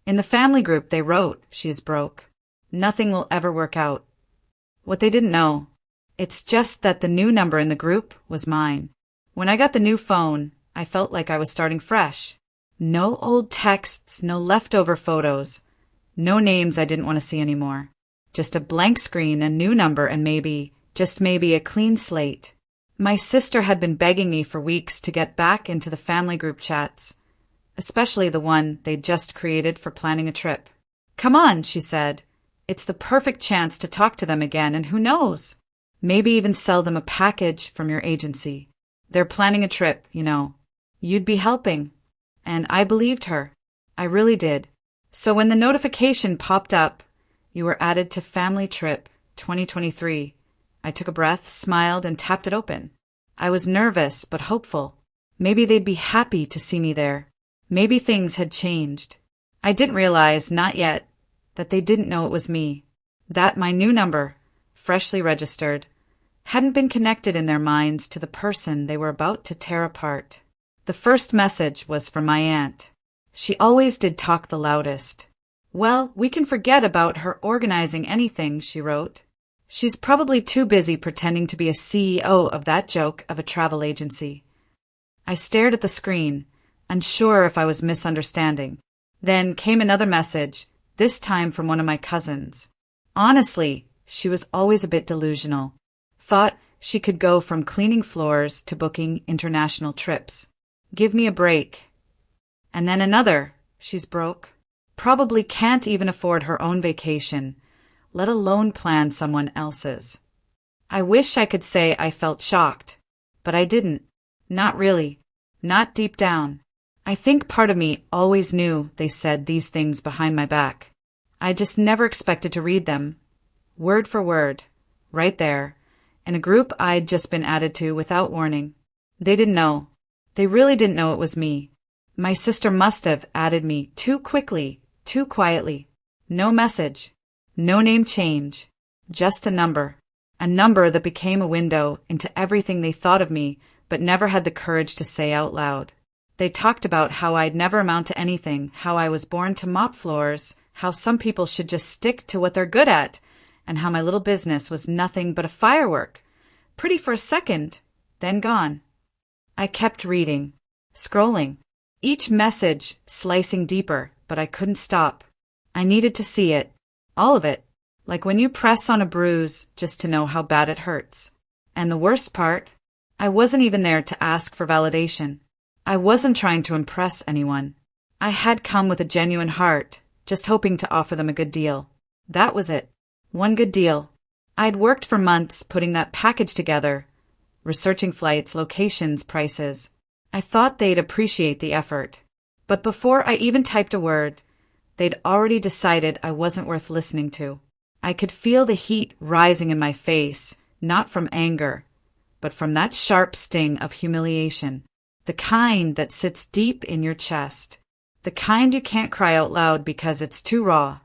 In the family group they wrote, "She is broke. Nothing will ever work out." What they didn't know, it's just that the new number in the group was mine. When I got the new phone, I felt like I was starting fresh. No old texts, no leftover photos, no names I didn't want to see anymore. Just a blank screen, a new number, and maybe, just maybe, a clean slate. My sister had been begging me for weeks to get back into the family group chats, especially the one they'd just created for planning a trip. "Come on," she said. "It's the perfect chance to talk to them again, and who knows? Maybe even sell them a package from your agency. They're planning a trip, you know. You'd be helping." And I believed her. I really did. So when the notification popped up, "You were added to Family Trip 2023, I took a breath, smiled, and tapped it open. I was nervous, but hopeful. Maybe they'd be happy to see me there. Maybe things had changed. I didn't realize, not yet, that they didn't know it was me. That my new number, freshly registered, hadn't been connected in their minds to the person they were about to tear apart. The first message was from my aunt. She always did talk the loudest. "Well, we can forget about her organizing anything," she wrote. "She's probably too busy pretending to be a CEO of that joke of a travel agency." I stared at the screen, unsure if I was misunderstanding. Then came another message, this time from one of my cousins. Honestly, she was always a bit delusional. Thought she could go from cleaning floors to booking international trips. Give me a break. And then another, "She's broke. Probably can't even afford her own vacation, let alone plan someone else's." I wish I could say I felt shocked, but I didn't. Not really. Not deep down. I think part of me always knew they said these things behind my back. I just never expected to read them, word for word, right there, in a group I'd just been added to without warning. They didn't know. They really didn't know it was me. My sister must have added me too quickly, too quietly. No message. No name change. Just a number. A number that became a window into everything they thought of me, but never had the courage to say out loud. They talked about how I'd never amount to anything, how I was born to mop floors, how some people should just stick to what they're good at, and how my little business was nothing but a firework. Pretty for a second, then gone. I kept reading, scrolling, each message slicing deeper, but I couldn't stop. I needed to see it, all of it, like when you press on a bruise just to know how bad it hurts. And the worst part, I wasn't even there to ask for validation. I wasn't trying to impress anyone. I had come with a genuine heart, just hoping to offer them a good deal. That was it. One good deal. I'd worked for months putting that package together, researching flights, locations, prices. I thought they'd appreciate the effort. But before I even typed a word, they'd already decided I wasn't worth listening to. I could feel the heat rising in my face, not from anger, but from that sharp sting of humiliation. The kind that sits deep in your chest. The kind you can't cry out loud because it's too raw.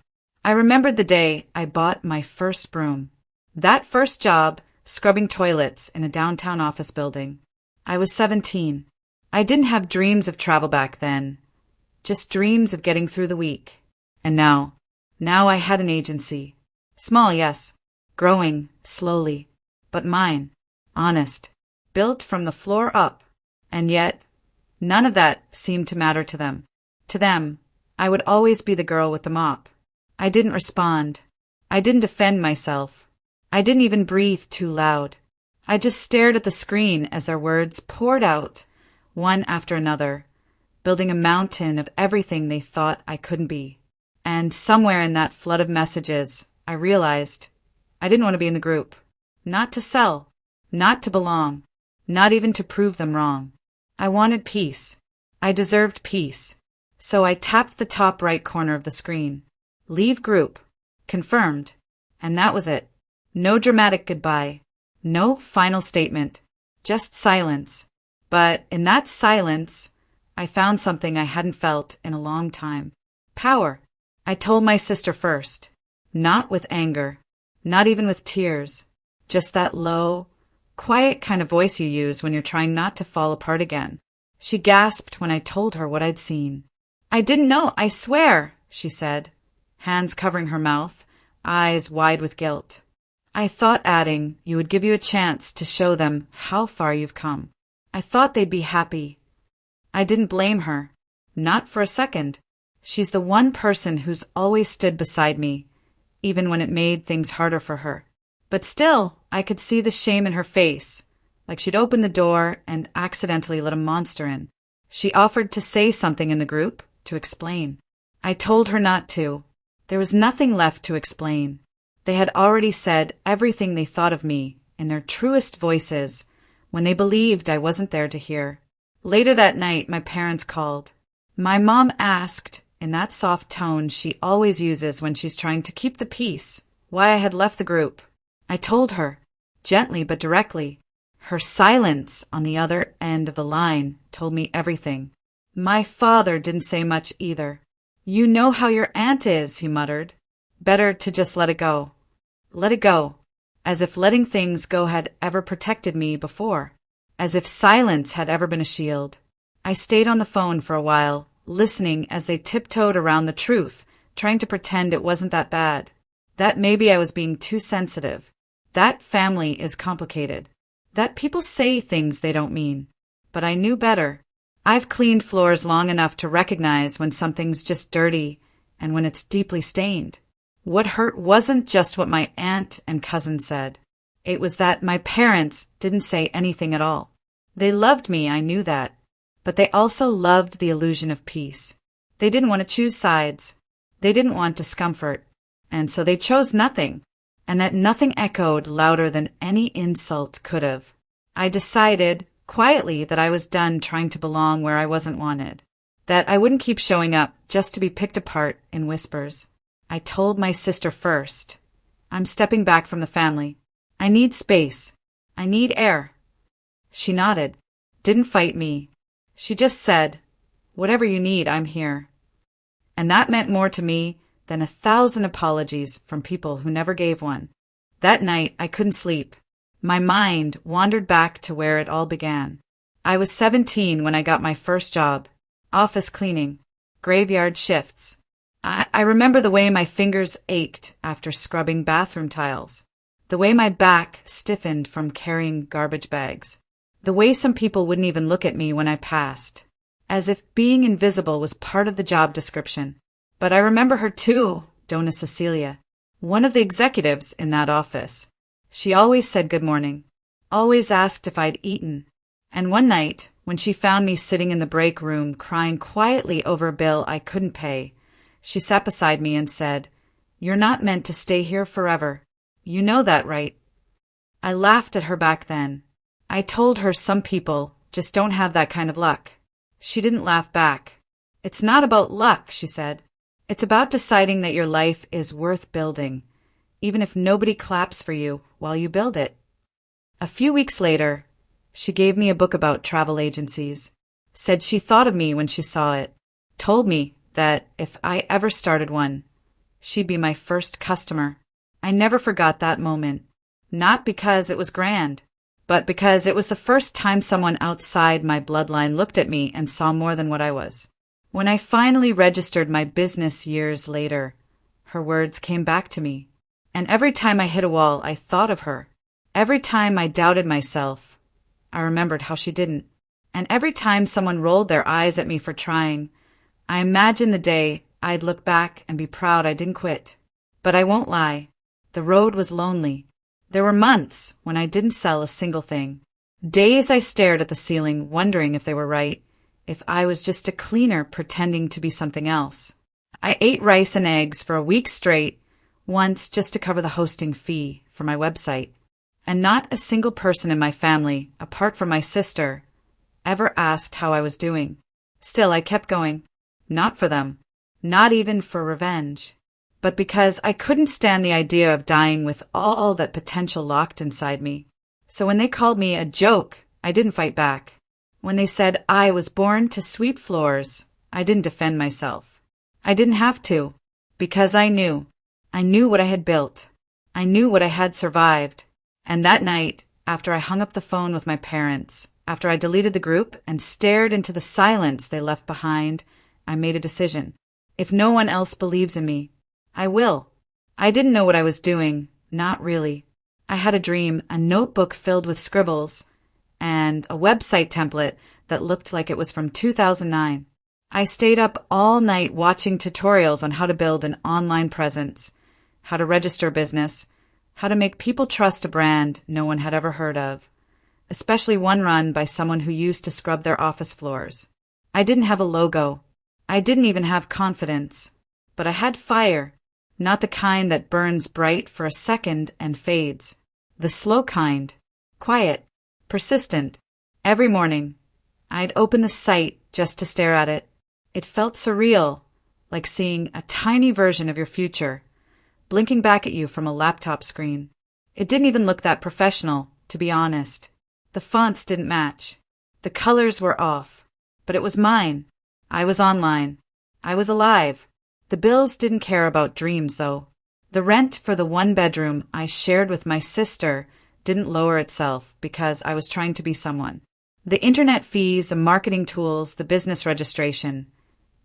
I remembered the day I bought my first broom. That first job, scrubbing toilets in a downtown office building. I was 17. I didn't have dreams of travel back then, just dreams of getting through the week. And now I had an agency. Small, yes, growing, slowly, but mine, honest, built from the floor up. And yet, none of that seemed to matter to them. To them, I would always be the girl with the mop. I didn't respond. I didn't defend myself. I didn't even breathe too loud. I just stared at the screen as their words poured out, one after another, building a mountain of everything they thought I couldn't be. And somewhere in that flood of messages, I realized I didn't want to be in the group. Not to sell, not to belong, not even to prove them wrong. I wanted peace. I deserved peace. So I tapped the top right corner of the screen. Leave group. Confirmed. And that was it. No dramatic goodbye. No final statement. Just silence. But in that silence, I found something I hadn't felt in a long time. Power. I told my sister first. Not with anger. Not even with tears. Just that low, quiet kind of voice you use when you're trying not to fall apart again. She gasped when I told her what I'd seen. "I didn't know, I swear," she said, hands covering her mouth, eyes wide with guilt. I thought adding, you would give you a chance to show them how far you've come. I thought they'd be happy. I didn't blame her. Not for a second. She's the one person who's always stood beside me, even when it made things harder for her. But still, I could see the shame in her face, like she'd opened the door and accidentally let a monster in. She offered to say something in the group, to explain. I told her not to. There was nothing left to explain. They had already said everything they thought of me, in their truest voices, when they believed I wasn't there to hear. Later that night, my parents called. My mom asked, in that soft tone she always uses when she's trying to keep the peace, why I had left the group. I told her, gently but directly. Her silence on the other end of the line told me everything. My father didn't say much either. You know how your aunt is, he muttered. Better to just let it go. Let it go. As if letting things go had ever protected me before. As if silence had ever been a shield. I stayed on the phone for a while, listening as they tiptoed around the truth, trying to pretend it wasn't that bad. That maybe I was being too sensitive. That family is complicated. That people say things they don't mean. But I knew better. I've cleaned floors long enough to recognize when something's just dirty and when it's deeply stained. What hurt wasn't just what my aunt and cousin said. It was that my parents didn't say anything at all. They loved me, I knew that. But they also loved the illusion of peace. They didn't want to choose sides. They didn't want discomfort. And so they chose nothing. And that nothing echoed louder than any insult could have. I decided, quietly, that I was done trying to belong where I wasn't wanted. That I wouldn't keep showing up just to be picked apart in whispers. I told my sister first. I'm stepping back from the family. I need space. I need air. She nodded. Didn't fight me. She just said, whatever you need, I'm here. And that meant more to me than 1,000 apologies from people who never gave one. That night, I couldn't sleep. My mind wandered back to where it all began. I was 17 when I got my first job. Office cleaning. Graveyard shifts. I remember the way my fingers ached after scrubbing bathroom tiles. The way my back stiffened from carrying garbage bags. The way some people wouldn't even look at me when I passed. As if being invisible was part of the job description. But I remember her too, Donna Cecilia, one of the executives in that office. She always said good morning, always asked if I'd eaten. And one night, when she found me sitting in the break room crying quietly over a bill I couldn't pay, she sat beside me and said, "You're not meant to stay here forever. You know that, right?" I laughed at her back then. I told her some people just don't have that kind of luck. She didn't laugh back. "It's not about luck," she said. "It's about deciding that your life is worth building, even if nobody claps for you while you build it." A few weeks later, she gave me a book about travel agencies, said she thought of me when she saw it, told me that if I ever started one, she'd be my first customer. I never forgot that moment, not because it was grand, but because it was the first time someone outside my bloodline looked at me and saw more than what I was. When I finally registered my business years later, her words came back to me. And every time I hit a wall, I thought of her. Every time I doubted myself, I remembered how she didn't. And every time someone rolled their eyes at me for trying, I imagined the day I'd look back and be proud I didn't quit. But I won't lie. The road was lonely. There were months when I didn't sell a single thing. Days I stared at the ceiling, wondering if they were right, if I was just a cleaner pretending to be something else. I ate rice and eggs for a week straight, once just to cover the hosting fee for my website. And not a single person in my family, apart from my sister, ever asked how I was doing. Still, I kept going. Not for them. Not even for revenge. But because I couldn't stand the idea of dying with all that potential locked inside me. So when they called me a joke, I didn't fight back. When they said I was born to sweep floors, I didn't defend myself. I didn't have to, because I knew. I knew what I had built. I knew what I had survived. And that night, after I hung up the phone with my parents, after I deleted the group and stared into the silence they left behind, I made a decision. If no one else believes in me, I will. I didn't know what I was doing, not really. I had a dream, a notebook filled with scribbles, and a website template that looked like it was from 2009. I stayed up all night watching tutorials on how to build an online presence, how to register a business, how to make people trust a brand no one had ever heard of, especially one run by someone who used to scrub their office floors. I didn't have a logo. I didn't even have confidence. But I had fire, not the kind that burns bright for a second and fades. The slow kind, quiet, persistent. Every morning, I'd open the site just to stare at it. It felt surreal, like seeing a tiny version of your future, blinking back at you from a laptop screen. It didn't even look that professional, to be honest. The fonts didn't match. The colors were off. But it was mine. I was online. I was alive. The bills didn't care about dreams, though. The rent for the one bedroom I shared with my sister didn't lower itself because I was trying to be someone. The internet fees, the marketing tools, the business registration,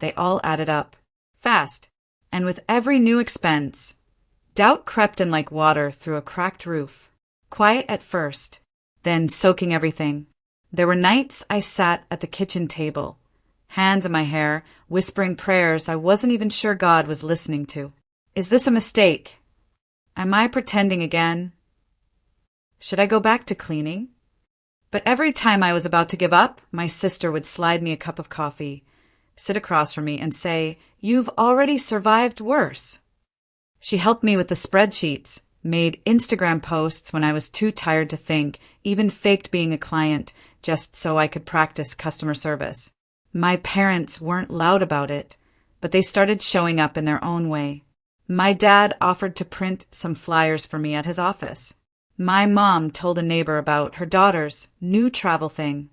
they all added up. Fast. And with every new expense, doubt crept in like water through a cracked roof. Quiet at first, then soaking everything. There were nights I sat at the kitchen table, hands in my hair, whispering prayers I wasn't even sure God was listening to. Is this a mistake? Am I pretending again? Should I go back to cleaning? But every time I was about to give up, my sister would slide me a cup of coffee, sit across from me, and say, "You've already survived worse." She helped me with the spreadsheets, made Instagram posts when I was too tired to think, even faked being a client just so I could practice customer service. My parents weren't loud about it, but they started showing up in their own way. My dad offered to print some flyers for me at his office. My mom told a neighbor about her daughter's new travel thing.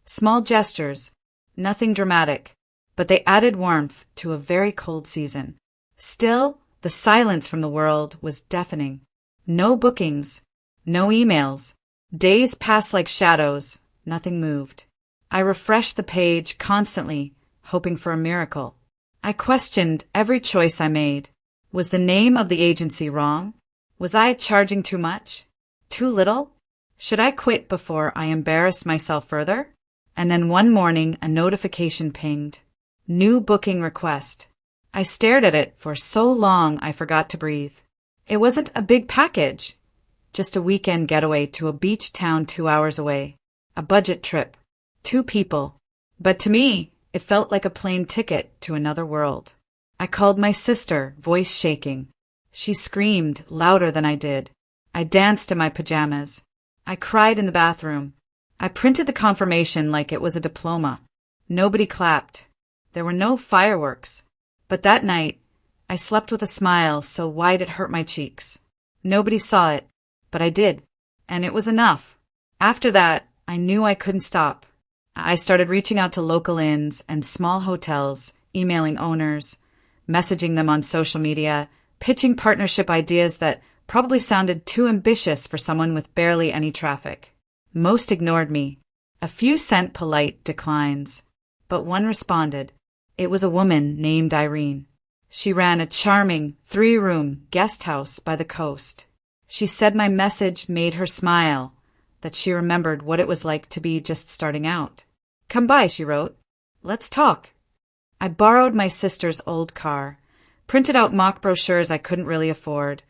Small gestures, nothing dramatic, but they added warmth to a very cold season. Still, the silence from the world was deafening. No bookings, no emails. Days passed like shadows, nothing moved. I refreshed the page constantly, hoping for a miracle. I questioned every choice I made. Was the name of the agency wrong? Was I charging too much? Too little? Should I quit before I embarrassed myself further? And then one morning a notification pinged. New booking request. I stared at it for so long I forgot to breathe. It wasn't a big package, just a weekend getaway to a beach town 2 hours away. A budget trip. 2 people. But to me, it felt like a plane ticket to another world. I called my sister, voice shaking. She screamed louder than I did. I danced in my pajamas. I cried in the bathroom. I printed the confirmation like it was a diploma. Nobody clapped. There were no fireworks. But that night, I slept with a smile so wide it hurt my cheeks. Nobody saw it, but I did, and it was enough. After that, I knew I couldn't stop. I started reaching out to local inns and small hotels, emailing owners, messaging them on social media, pitching partnership ideas that probably sounded too ambitious for someone with barely any traffic. Most ignored me. A few sent polite declines, but one responded. It was a woman named Irene. She ran a charming 3-room guest house by the coast. She said my message made her smile, that she remembered what it was like to be just starting out. Come by, she wrote. Let's talk. I borrowed my sister's old car, printed out mock brochures I couldn't really afford,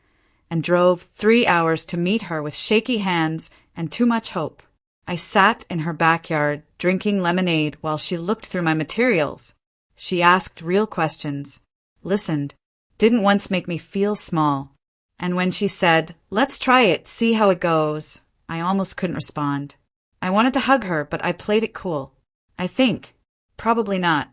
and drove 3 hours to meet her with shaky hands and too much hope. I sat in her backyard, drinking lemonade while she looked through my materials. She asked real questions, listened, didn't once make me feel small. And when she said, "Let's try it, see how it goes," I almost couldn't respond. I wanted to hug her, but I played it cool. I think. Probably not.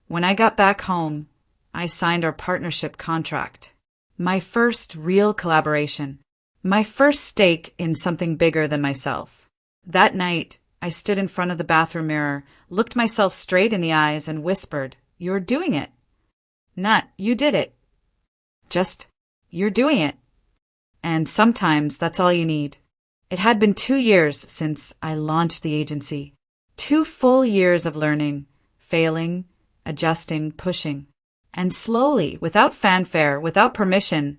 When I got back home, I signed our partnership contract. My first real collaboration. My first stake in something bigger than myself. That night, I stood in front of the bathroom mirror, looked myself straight in the eyes, and whispered, "You're doing it." Not, "You did it." Just, "You're doing it." And sometimes that's all you need. It had been 2 years since I launched the agency. 2 full years of learning, failing, adjusting, pushing. And slowly, without fanfare, without permission,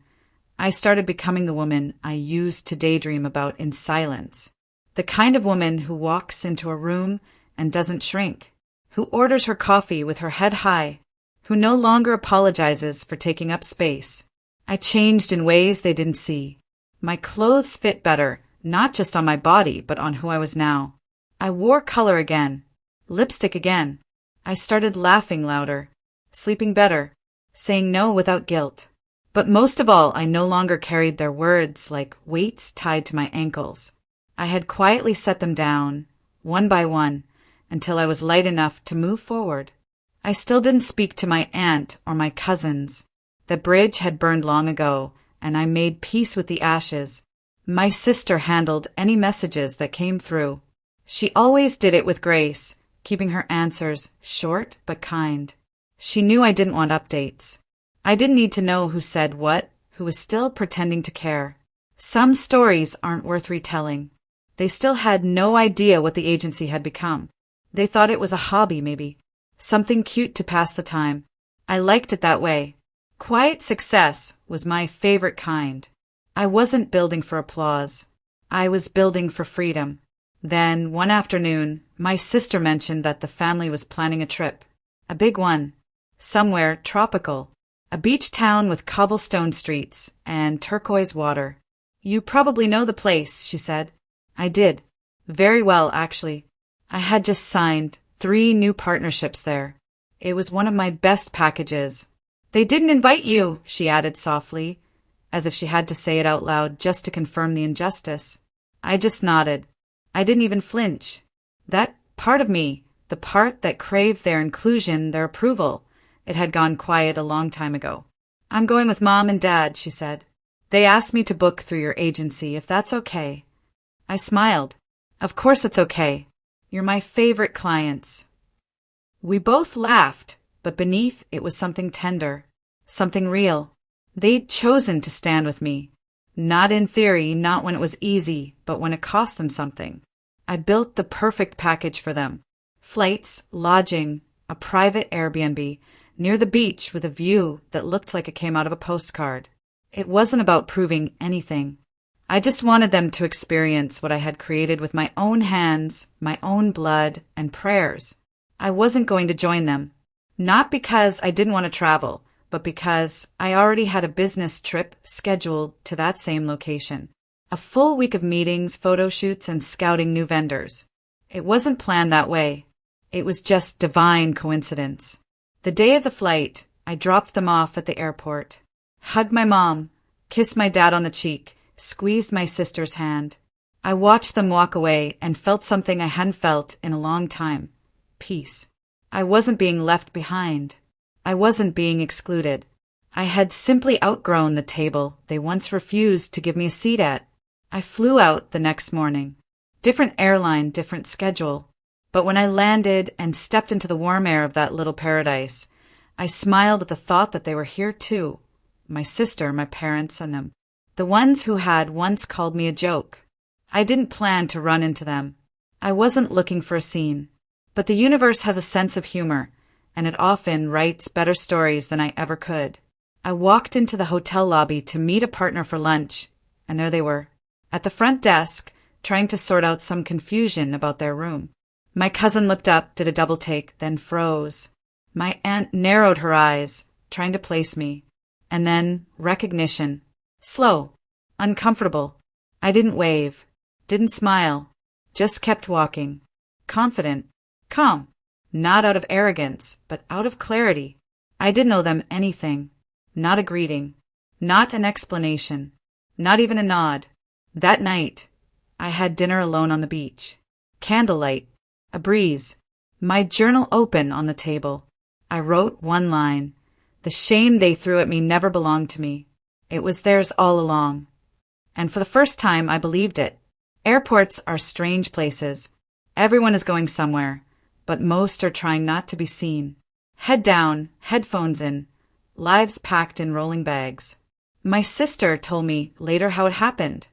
I started becoming the woman I used to daydream about in silence. The kind of woman who walks into a room and doesn't shrink, who orders her coffee with her head high, who no longer apologizes for taking up space. I changed in ways they didn't see. My clothes fit better, not just on my body, but on who I was now. I wore color again, lipstick again. I started laughing louder, sleeping better, saying no without guilt. But most of all, I no longer carried their words like weights tied to my ankles. I had quietly set them down, one by one, until I was light enough to move forward. I still didn't speak to my aunt or my cousins. The bridge had burned long ago, and I made peace with the ashes. My sister handled any messages that came through. She always did it with grace, keeping her answers short but kind. She knew I didn't want updates. I didn't need to know who said what, who was still pretending to care. Some stories aren't worth retelling. They still had no idea what the agency had become. They thought it was a hobby, maybe. Something cute to pass the time. I liked it that way. Quiet success was my favorite kind. I wasn't building for applause. I was building for freedom. Then, one afternoon, my sister mentioned that the family was planning a trip. A big one. Somewhere tropical. A beach town with cobblestone streets and turquoise water. You probably know the place, she said. I did. Very well, actually. I had just signed 3 new partnerships there. It was one of my best packages. They didn't invite you, she added softly, as if she had to say it out loud just to confirm the injustice. I just nodded. I didn't even flinch. That part of me, the part that craved their inclusion, their approval, it had gone quiet a long time ago. I'm going with Mom and Dad, she said. They asked me to book through your agency, if that's okay. I smiled. Of course it's okay. You're my favorite clients. We both laughed, but beneath it was something tender, something real. They'd chosen to stand with me. Not in theory, not when it was easy, but when it cost them something. I built the perfect package for them. Flights, lodging, a private Airbnb, near the beach with a view that looked like it came out of a postcard. It wasn't about proving anything. I just wanted them to experience what I had created with my own hands, my own blood, and prayers. I wasn't going to join them. Not because I didn't want to travel, but because I already had a business trip scheduled to that same location. A full week of meetings, photo shoots, and scouting new vendors. It wasn't planned that way. It was just divine coincidence. The day of the flight, I dropped them off at the airport, hugged my mom, kissed my dad on the cheek, squeezed my sister's hand. I watched them walk away and felt something I hadn't felt in a long time. Peace. I wasn't being left behind. I wasn't being excluded. I had simply outgrown the table they once refused to give me a seat at. I flew out the next morning. Different airline, different schedule. But when I landed and stepped into the warm air of that little paradise, I smiled at the thought that they were here too. My sister, my parents, and them. The ones who had once called me a joke. I didn't plan to run into them. I wasn't looking for a scene. But the universe has a sense of humor, and it often writes better stories than I ever could. I walked into the hotel lobby to meet a partner for lunch, and there they were, at the front desk, trying to sort out some confusion about their room. My cousin looked up, did a double take, then froze. My aunt narrowed her eyes, trying to place me. And then recognition. Slow. Uncomfortable. I didn't wave. Didn't smile. Just kept walking. Confident. Calm. Not out of arrogance, but out of clarity. I didn't owe them anything. Not a greeting. Not an explanation. Not even a nod. That night, I had dinner alone on the beach. Candlelight. A breeze. My journal open on the table. I wrote one line. The shame they threw at me never belonged to me. It was theirs all along. And for the first time, I believed it. Airports are strange places. Everyone is going somewhere, but most are trying not to be seen. Head down, headphones in, lives packed in rolling bags. My sister told me later how it happened,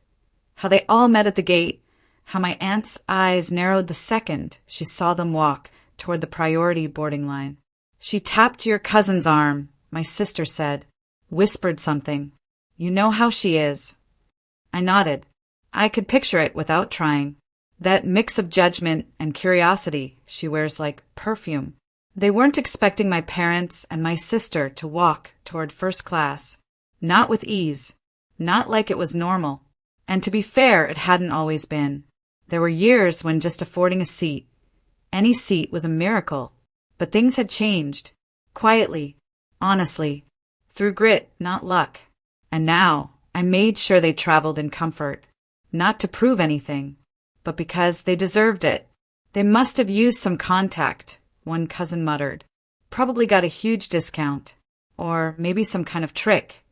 how they all met at the gate, how my aunt's eyes narrowed the second she saw them walk toward the priority boarding line. She tapped your cousin's arm, my sister said, whispered something. You know how she is. I nodded. I could picture it without trying. That mix of judgment and curiosity she wears like perfume. They weren't expecting my parents and my sister to walk toward first class. Not with ease. Not like it was normal. And to be fair, it hadn't always been. There were years when just affording a seat, any seat, was a miracle. But things had changed. Quietly. Honestly. Through grit, not luck. And now, I made sure they traveled in comfort. Not to prove anything, but because they deserved it. They must have used some contact, one cousin muttered. Probably got a huge discount. Or maybe some kind of trick.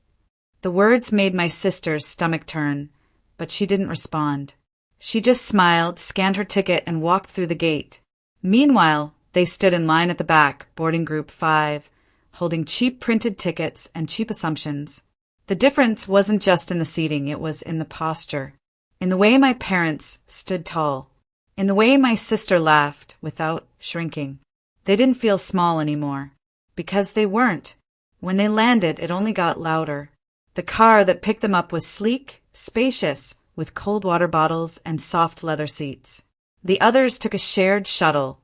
The words made my sister's stomach turn, but she didn't respond. She just smiled, scanned her ticket, and walked through the gate. Meanwhile, they stood in line at the back, boarding group 5, holding cheap printed tickets and cheap assumptions. The difference wasn't just in the seating, it was in the posture. In the way my parents stood tall. In the way my sister laughed without shrinking. They didn't feel small anymore. Because they weren't. When they landed, it only got louder. The car that picked them up was sleek, spacious, with cold water bottles and soft leather seats. The others took a shared shuttle,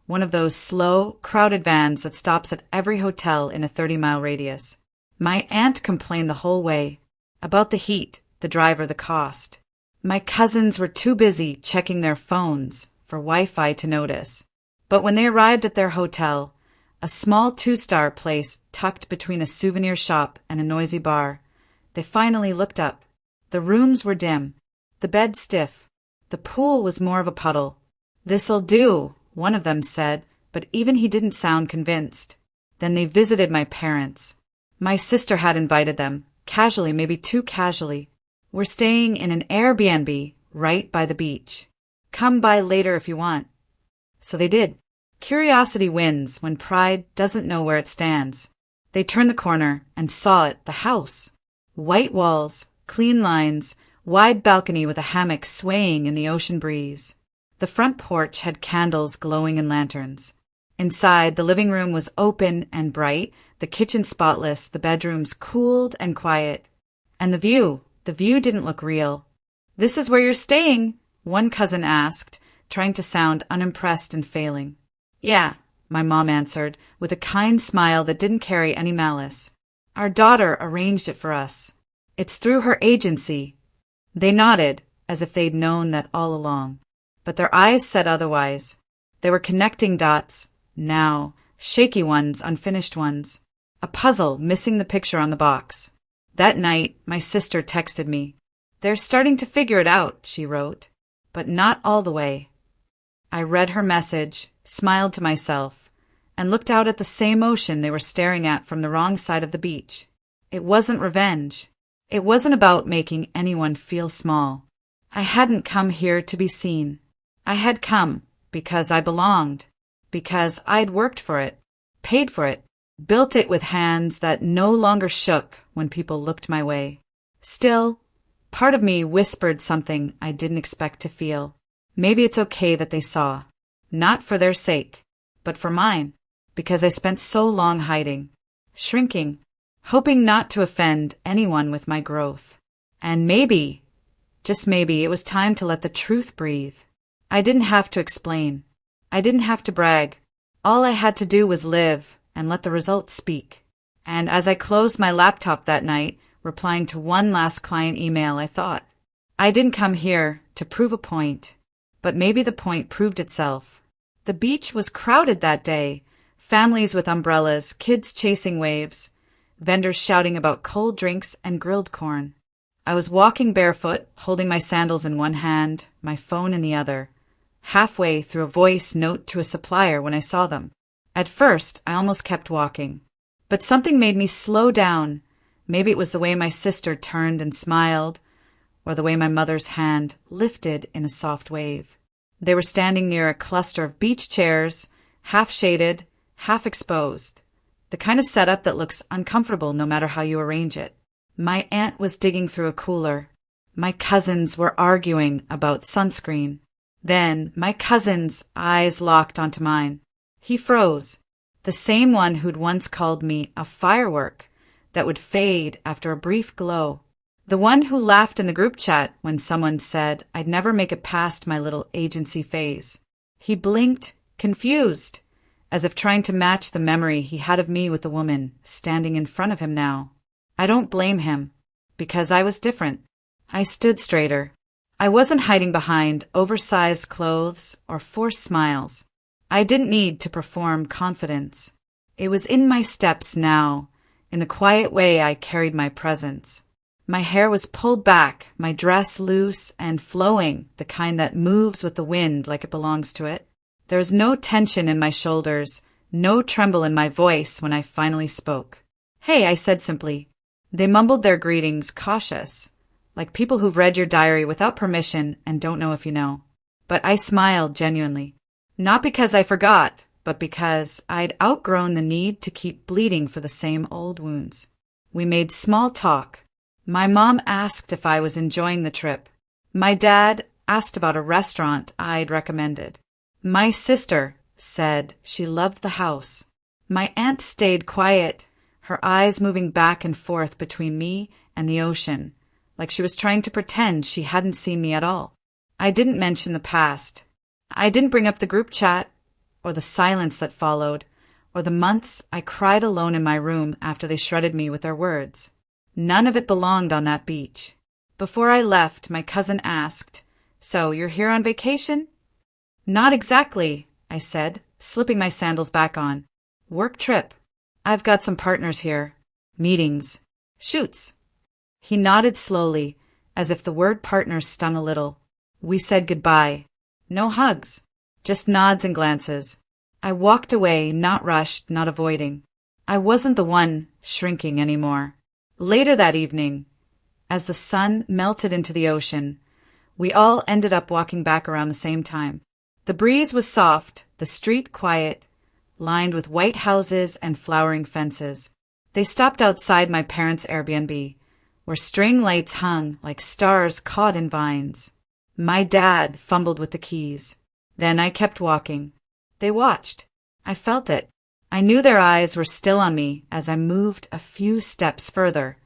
one of those slow, crowded vans that stops at every hotel in a 30-mile radius. My aunt complained the whole way. About the heat, the driver, the cost. My cousins were too busy checking their phones for Wi-Fi to notice. But when they arrived at their hotel, a small 2-star place tucked between a souvenir shop and a noisy bar, they finally looked up. The rooms were dim, the bed stiff. The pool was more of a puddle. "This'll do," one of them said, but even he didn't sound convinced. Then they visited my parents. My sister had invited them, casually, maybe too casually. "We're staying in an Airbnb right by the beach. Come by later if you want." So they did. Curiosity wins when pride doesn't know where it stands. They turned the corner and saw it, the house. White walls, clean lines, wide balcony with a hammock swaying in the ocean breeze. The front porch had candles glowing in lanterns. Inside, the living room was open and bright, the kitchen spotless, the bedrooms cooled and quiet. And the view didn't look real. "This is where you're staying?" one cousin asked, trying to sound unimpressed and failing. "Yeah," my mom answered, with a kind smile that didn't carry any malice. "Our daughter arranged it for us. It's through her agency." They nodded, as if they'd known that all along. But their eyes said otherwise. They were connecting dots, now, shaky ones, unfinished ones. A puzzle missing the picture on the box. That night, my sister texted me. "They're starting to figure it out," she wrote. "But not all the way." I read her message, smiled to myself, and looked out at the same ocean they were staring at from the wrong side of the beach. It wasn't revenge. It wasn't about making anyone feel small. I hadn't come here to be seen. I had come because I belonged, because I'd worked for it, paid for it, built it with hands that no longer shook when people looked my way. Still, part of me whispered something I didn't expect to feel. Maybe it's okay that they saw. Not for their sake, but for mine, because I spent so long hiding, shrinking, hoping not to offend anyone with my growth. And maybe, just maybe, it was time to let the truth breathe. I didn't have to explain. I didn't have to brag. All I had to do was live and let the results speak. And as I closed my laptop that night, replying to one last client email, I thought, I didn't come here to prove a point, but maybe the point proved itself. The beach was crowded that day, families with umbrellas, kids chasing waves, vendors shouting about cold drinks and grilled corn. I was walking barefoot, holding my sandals in one hand, my phone in the other, halfway through a voice note to a supplier when I saw them. At first, I almost kept walking, but something made me slow down. Maybe it was the way my sister turned and smiled, or the way my mother's hand lifted in a soft wave. They were standing near a cluster of beach chairs, half shaded, half exposed, the kind of setup that looks uncomfortable no matter how you arrange it. My aunt was digging through a cooler. My cousins were arguing about sunscreen. Then my cousin's eyes locked onto mine. He froze. The same one who'd once called me a firework that would fade after a brief glow. The one who laughed in the group chat when someone said I'd never make it past my little agency phase. He blinked, confused, as if trying to match the memory he had of me with the woman standing in front of him now. I don't blame him, because I was different. I stood straighter. I wasn't hiding behind oversized clothes or forced smiles. I didn't need to perform confidence. It was in my steps now, in the quiet way I carried my presence. My hair was pulled back, my dress loose and flowing, the kind that moves with the wind like it belongs to it. There was no tension in my shoulders, no tremble in my voice when I finally spoke. "Hey," I said simply. They mumbled their greetings, cautious, like people who've read your diary without permission and don't know if you know. But I smiled genuinely. Not because I forgot, but because I'd outgrown the need to keep bleeding for the same old wounds. We made small talk. My mom asked if I was enjoying the trip. My dad asked about a restaurant I'd recommended. My sister said she loved the house. My aunt stayed quiet, her eyes moving back and forth between me and the ocean, like she was trying to pretend she hadn't seen me at all. I didn't mention the past. I didn't bring up the group chat, or the silence that followed, or the months I cried alone in my room after they shredded me with their words. None of it belonged on that beach. Before I left, my cousin asked, "So you're here on vacation?" "Not exactly," I said, slipping my sandals back on. "Work trip. I've got some partners here. Meetings. Shoots." He nodded slowly, as if the word partner stung a little. We said goodbye. No hugs, just nods and glances. I walked away, not rushed, not avoiding. I wasn't the one shrinking anymore. Later that evening, as the sun melted into the ocean, we all ended up walking back around the same time. The breeze was soft, the street quiet, lined with white houses and flowering fences. They stopped outside my parents' Airbnb, where string lights hung like stars caught in vines. My dad fumbled with the keys. Then I kept walking. They watched. I felt it. I knew their eyes were still on me as I moved a few steps further,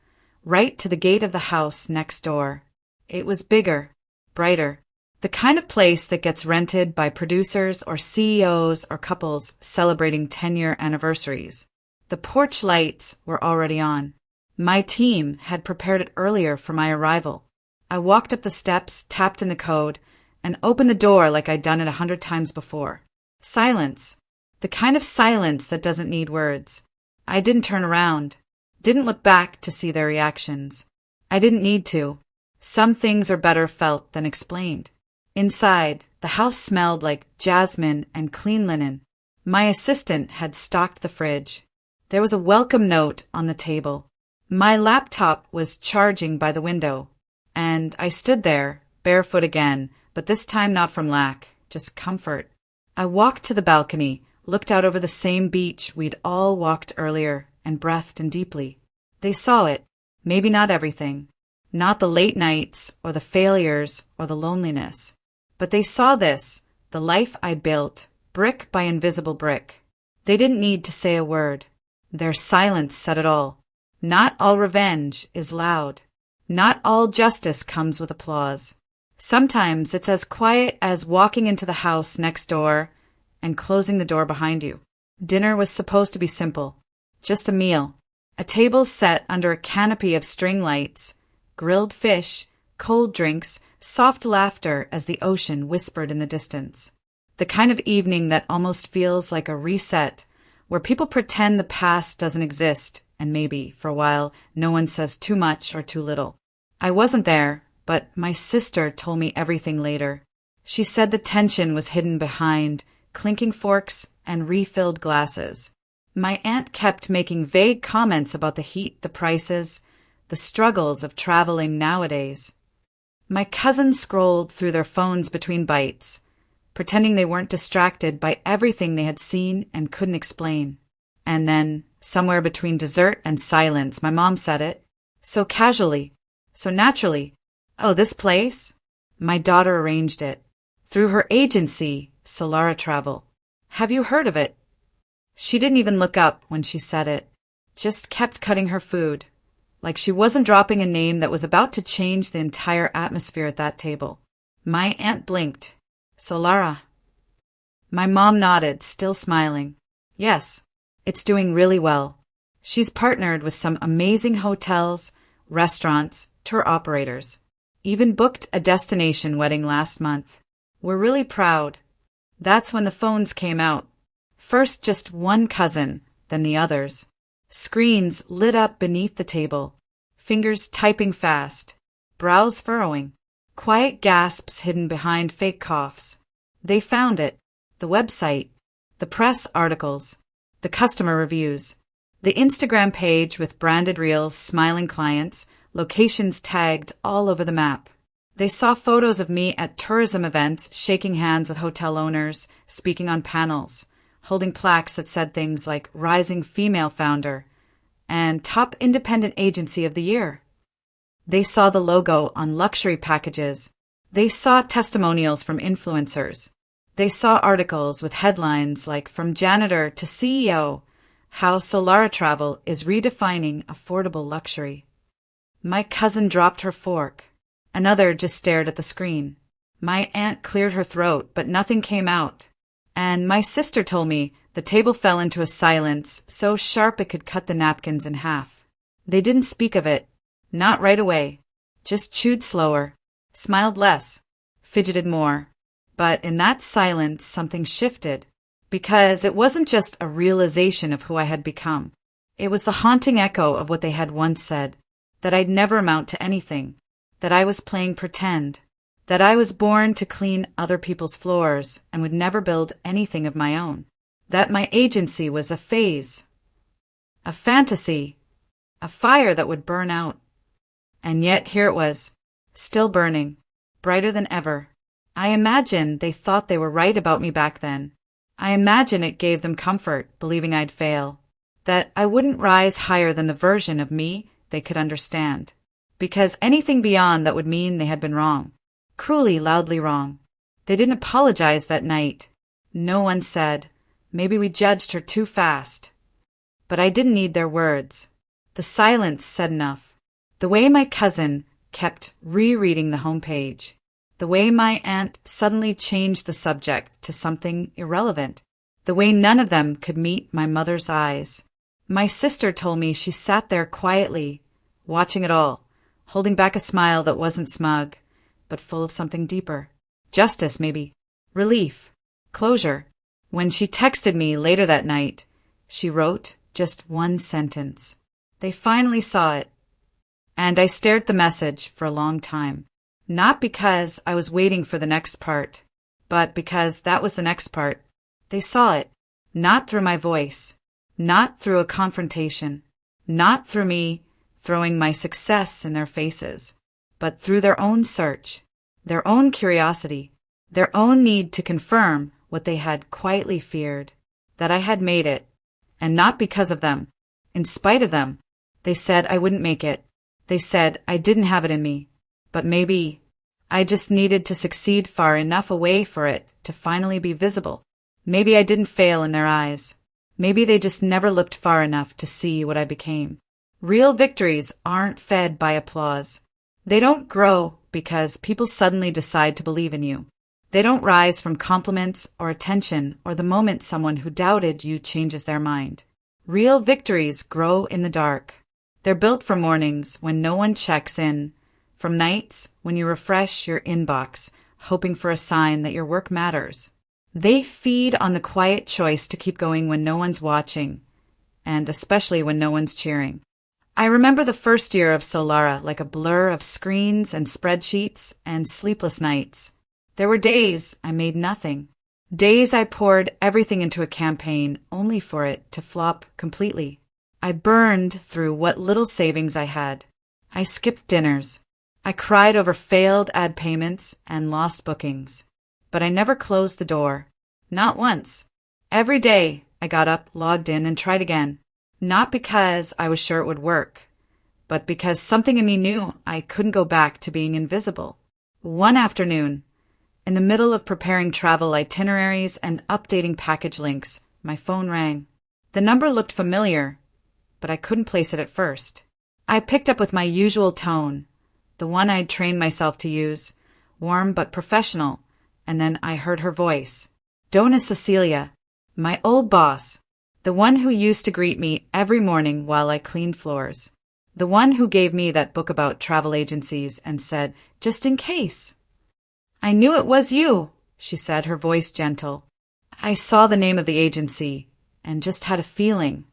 right to the gate of the house next door. It was bigger, brighter, the kind of place that gets rented by producers or CEOs or couples celebrating 10-year anniversaries. The porch lights were already on. My team had prepared it earlier for my arrival. I walked up the steps, tapped in the code, and opened the door like I'd done it 100 times before. Silence. The kind of silence that doesn't need words. I didn't turn around. Didn't look back to see their reactions. I didn't need to. Some things are better felt than explained. Inside, the house smelled like jasmine and clean linen. My assistant had stocked the fridge. There was a welcome note on the table. My laptop was charging by the window, and I stood there, barefoot again, but this time not from lack, just comfort. I walked to the balcony, looked out over the same beach we'd all walked earlier, and breathed in deeply. They saw it, maybe not everything, not the late nights or the failures or the loneliness, but they saw this, the life I built, brick by invisible brick. They didn't need to say a word. Their silence said it all. Not all revenge is loud. Not all justice comes with applause. Sometimes it's as quiet as walking into the house next door and closing the door behind you. Dinner was supposed to be simple. Just a meal. A table set under a canopy of string lights, grilled fish, cold drinks, soft laughter as the ocean whispered in the distance. The kind of evening that almost feels like a reset, where people pretend the past doesn't exist, and maybe, for a while, no one says too much or too little. I wasn't there, but my sister told me everything later. She said the tension was hidden behind clinking forks and refilled glasses. My aunt kept making vague comments about the heat, the prices, the struggles of traveling nowadays. My cousins scrolled through their phones between bites, pretending they weren't distracted by everything they had seen and couldn't explain. And then, somewhere between dessert and silence, my mom said it, so casually, so naturally. "Oh, this place?" My daughter arranged it. Through her agency, Solara Travel. "Have you heard of it?" She didn't even look up when she said it, just kept cutting her food, like she wasn't dropping a name that was about to change the entire atmosphere at that table. My aunt blinked. Solara. My mom nodded, still smiling. Yes, it's doing really well. She's partnered with some amazing hotels, restaurants, tour operators. Even booked a destination wedding last month. We're really proud. That's when the phones came out. First just one cousin, then the others. Screens lit up beneath the table. Fingers typing fast. Brows furrowing. Quiet gasps hidden behind fake coughs. They found it. The website. The press articles. The customer reviews. The Instagram page with branded reels, smiling clients, locations tagged all over the map. They saw photos of me at tourism events, shaking hands with hotel owners, speaking on panels, holding plaques that said things like Rising Female Founder and Top Independent Agency of the Year. They saw the logo on luxury packages. They saw testimonials from influencers. They saw articles with headlines like From Janitor to CEO, How Solara Travel is Redefining Affordable Luxury. My cousin dropped her fork. Another just stared at the screen. My aunt cleared her throat, but nothing came out. And my sister told me the table fell into a silence so sharp it could cut the napkins in half. They didn't speak of it. Not right away. Just chewed slower, smiled less, fidgeted more. But in that silence, something shifted. Because it wasn't just a realization of who I had become. It was the haunting echo of what they had once said. That I'd never amount to anything. That I was playing pretend. That I was born to clean other people's floors and would never build anything of my own. That my agency was a phase. A fantasy. A fire that would burn out. And yet here it was, still burning, brighter than ever. I imagine they thought they were right about me back then. I imagine it gave them comfort, believing I'd fail. That I wouldn't rise higher than the version of me they could understand. Because anything beyond that would mean they had been wrong. Cruelly, loudly wrong. They didn't apologize that night. No one said, maybe we judged her too fast. But I didn't need their words. The silence said enough. The way my cousin kept rereading the homepage. The way my aunt suddenly changed the subject to something irrelevant. The way none of them could meet my mother's eyes. My sister told me she sat there quietly, watching it all, holding back a smile that wasn't smug, but full of something deeper. Justice, maybe. Relief. Closure. When she texted me later that night, she wrote just one sentence. They finally saw it. And I stared at the message for a long time. Not because I was waiting for the next part, but because that was the next part. They saw it. Not through my voice. Not through a confrontation. Not through me throwing my success in their faces, but through their own search, their own curiosity, their own need to confirm what they had quietly feared, that I had made it, and not because of them, in spite of them. They said I wouldn't make it. They said I didn't have it in me, but maybe I just needed to succeed far enough away for it to finally be visible. Maybe I didn't fail in their eyes. Maybe they just never looked far enough to see what I became. Real victories aren't fed by applause. They don't grow because people suddenly decide to believe in you. They don't rise from compliments or attention or the moment someone who doubted you changes their mind. Real victories grow in the dark. They're built from mornings when no one checks in, from nights when you refresh your inbox, hoping for a sign that your work matters. They feed on the quiet choice to keep going when no one's watching, and especially when no one's cheering. I remember the first year of Solara like a blur of screens and spreadsheets and sleepless nights. There were days I made nothing. Days I poured everything into a campaign only for it to flop completely. I burned through what little savings I had. I skipped dinners. I cried over failed ad payments and lost bookings. But I never closed the door. Not once. Every day I got up, logged in, and tried again. Not because I was sure it would work, but because something in me knew I couldn't go back to being invisible. One afternoon, in the middle of preparing travel itineraries and updating package links, my phone rang. The number looked familiar, but I couldn't place it at first. I picked up with my usual tone, the one I'd trained myself to use, warm but professional, and then I heard her voice. Donna Cecilia, my old boss, the one who used to greet me every morning while I cleaned floors. The one who gave me that book about travel agencies and said, just in case. I knew it was you, she said, her voice gentle. I saw the name of the agency and just had a feeling.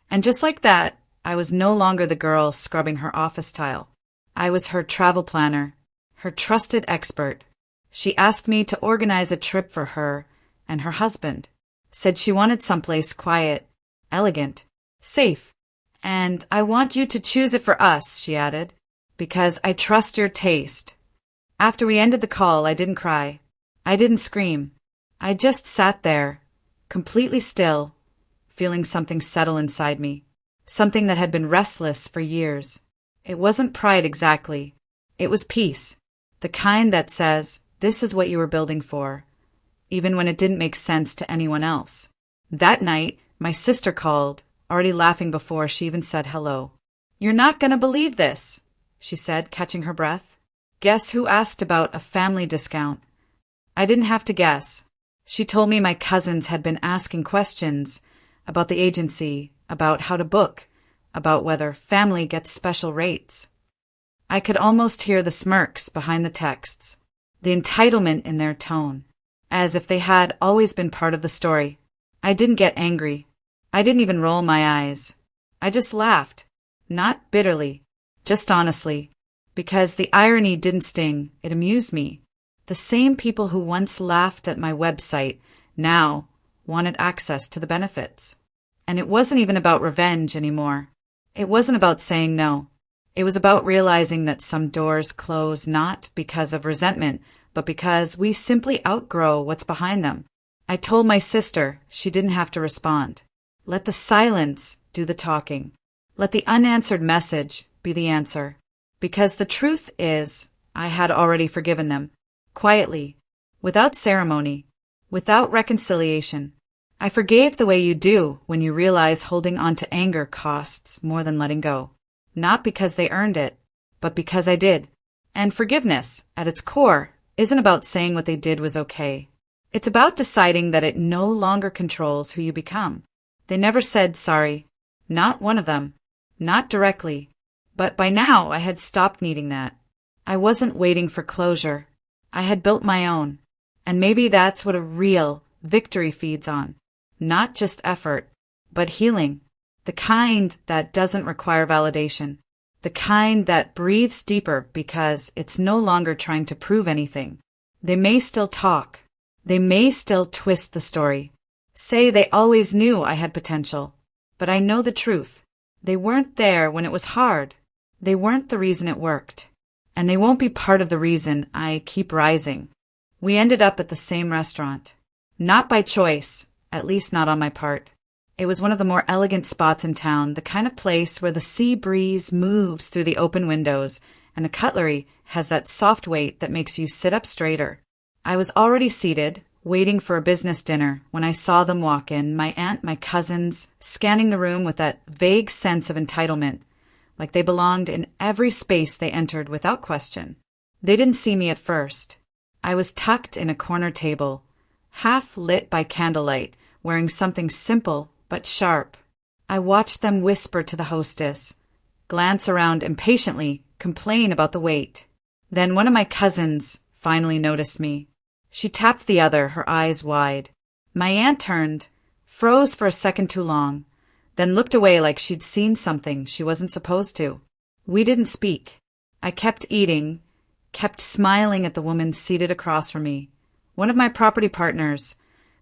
And just like that, I was no longer the girl scrubbing her office tile. I was her travel planner, her trusted expert. She asked me to organize a trip for her and her husband. Said she wanted someplace quiet, elegant, safe. And I want you to choose it for us, she added, because I trust your taste. After we ended the call, I didn't cry. I didn't scream. I just sat there, completely still, feeling something settle inside me. Something that had been restless for years. It wasn't pride exactly. It was peace. The kind that says, this is what you were building for, even when it didn't make sense to anyone else. That night, my sister called, already laughing before she even said hello. You're not gonna believe this, she said, catching her breath. Guess who asked about a family discount? I didn't have to guess. She told me my cousins had been asking questions about the agency, about how to book, about whether family gets special rates. I could almost hear the smirks behind the texts, the entitlement in their tone, as if they had always been part of the story. I didn't get angry. I didn't even roll my eyes. I just laughed, not bitterly, just honestly, because the irony didn't sting, it amused me. The same people who once laughed at my website now wanted access to the benefits. And it wasn't even about revenge anymore. It wasn't about saying no. It was about realizing that some doors close not because of resentment, but because we simply outgrow what's behind them. I told my sister she didn't have to respond. Let the silence do the talking. Let the unanswered message be the answer. Because the truth is, I had already forgiven them. Quietly, without ceremony, without reconciliation. I forgave the way you do when you realize holding on to anger costs more than letting go. Not because they earned it, but because I did. And forgiveness, at its core, isn't about saying what they did was okay. It's about deciding that it no longer controls who you become. They never said sorry. Not one of them. Not directly. But by now I had stopped needing that. I wasn't waiting for closure. I had built my own. And maybe that's what a real victory feeds on. Not just effort, but healing. The kind that doesn't require validation. The kind that breathes deeper because it's no longer trying to prove anything. They may still talk. They may still twist the story. Say they always knew I had potential. But I know the truth. They weren't there when it was hard. They weren't the reason it worked. And they won't be part of the reason I keep rising. We ended up at the same restaurant. Not by choice, at least not on my part. It was one of the more elegant spots in town, the kind of place where the sea breeze moves through the open windows and the cutlery has that soft weight that makes you sit up straighter. I was already seated, waiting for a business dinner, when I saw them walk in, my aunt, my cousins, scanning the room with that vague sense of entitlement, like they belonged in every space they entered without question. They didn't see me at first. I was tucked in a corner table, half lit by candlelight, wearing something simple but sharp. I watched them whisper to the hostess, glance around impatiently, complain about the wait. Then one of my cousins finally noticed me. She tapped the other, her eyes wide. My aunt turned, froze for a second too long, then looked away like she'd seen something she wasn't supposed to. We didn't speak. I kept eating, kept smiling at the woman seated across from me, one of my property partners,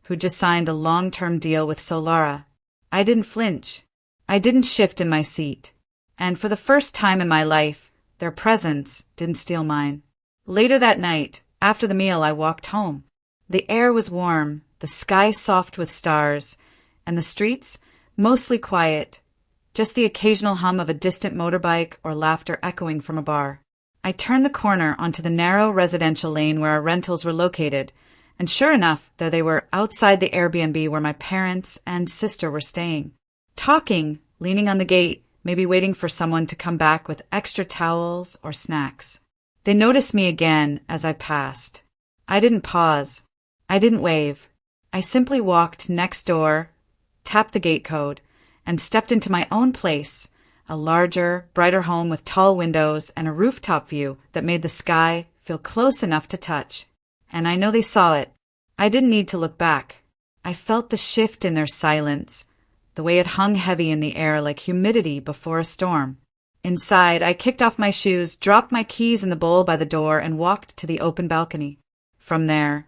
who just signed a long-term deal with Solara. I didn't flinch. I didn't shift in my seat. And for the first time in my life, their presence didn't steal mine. Later that night, after the meal, I walked home. The air was warm, the sky soft with stars, and the streets mostly quiet, just the occasional hum of a distant motorbike or laughter echoing from a bar. I turned the corner onto the narrow residential lane where our rentals were located, and sure enough, there they were outside the Airbnb where my parents and sister were staying. Talking, leaning on the gate, maybe waiting for someone to come back with extra towels or snacks. They noticed me again as I passed. I didn't pause. I didn't wave. I simply walked next door, tapped the gate code, and stepped into my own place, a larger, brighter home with tall windows and a rooftop view that made the sky feel close enough to touch. And I know they saw it. I didn't need to look back. I felt the shift in their silence, the way it hung heavy in the air like humidity before a storm. Inside, I kicked off my shoes, dropped my keys in the bowl by the door, and walked to the open balcony. From there,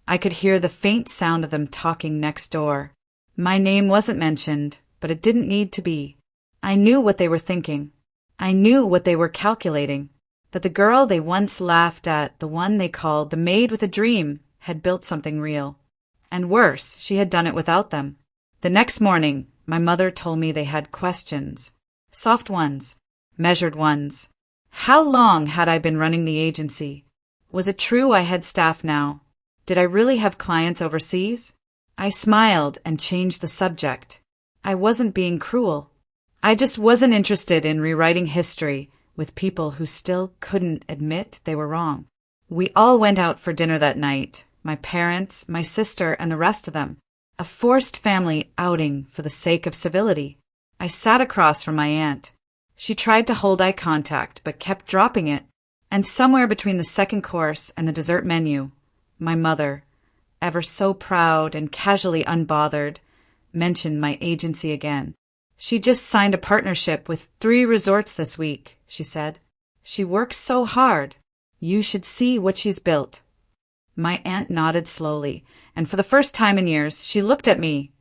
I could hear the faint sound of them talking next door. My name wasn't mentioned, but it didn't need to be. I knew what they were thinking. I knew what they were calculating. That the girl they once laughed at, the one they called the maid with a dream, had built something real. And worse, she had done it without them. The next morning, my mother told me they had questions. Soft ones. Measured ones. How long had I been running the agency? Was it true I had staff now? Did I really have clients overseas? I smiled and changed the subject. I wasn't being cruel. I just wasn't interested in rewriting history with people who still couldn't admit they were wrong. We all went out for dinner that night, my parents, my sister, and the rest of them. A forced family outing for the sake of civility. I sat across from my aunt. She tried to hold eye contact, but kept dropping it. And somewhere between the second course and the dessert menu, my mother, ever so proud and casually unbothered, mentioned my agency again. She just signed a partnership with 3 resorts this week, she said. She works so hard. You should see what she's built. My aunt nodded slowly, and for the first time in years, she looked at me,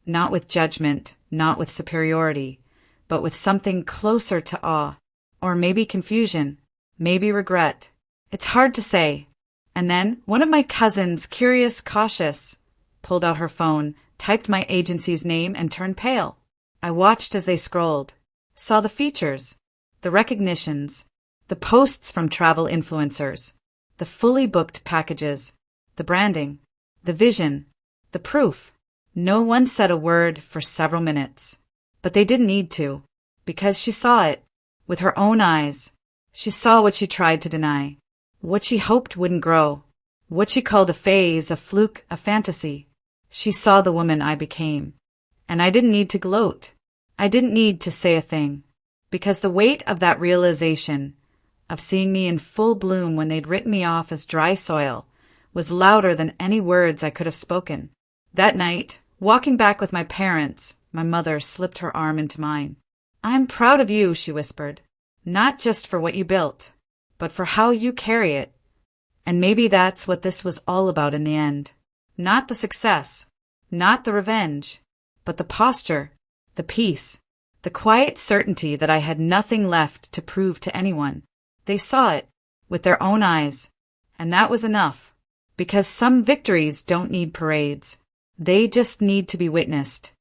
not with judgment, not with superiority, but with something closer to awe, or maybe confusion, maybe regret. It's hard to say. And then one of my cousins, curious, cautious, pulled out her phone, typed my agency's name, and turned pale. I watched as they scrolled, saw the features, the recognitions, the posts from travel influencers, the fully booked packages, the branding, the vision, the proof. No one said a word for several minutes. But they didn't need to, because she saw it, with her own eyes. She saw what she tried to deny, what she hoped wouldn't grow, what she called a phase, a fluke, a fantasy. She saw the woman I became. And I didn't need to gloat. I didn't need to say a thing, because the weight of that realization, of seeing me in full bloom when they'd written me off as dry soil, was louder than any words I could have spoken. That night, walking back with my parents, my mother slipped her arm into mine. "I'm proud of you," she whispered, "not just for what you built, but for how you carry it." And maybe that's what this was all about in the end. Not the success, not the revenge, but the posture, the peace, the quiet certainty that I had nothing left to prove to anyone. They saw it with their own eyes, and that was enough, because some victories don't need parades. They just need to be witnessed.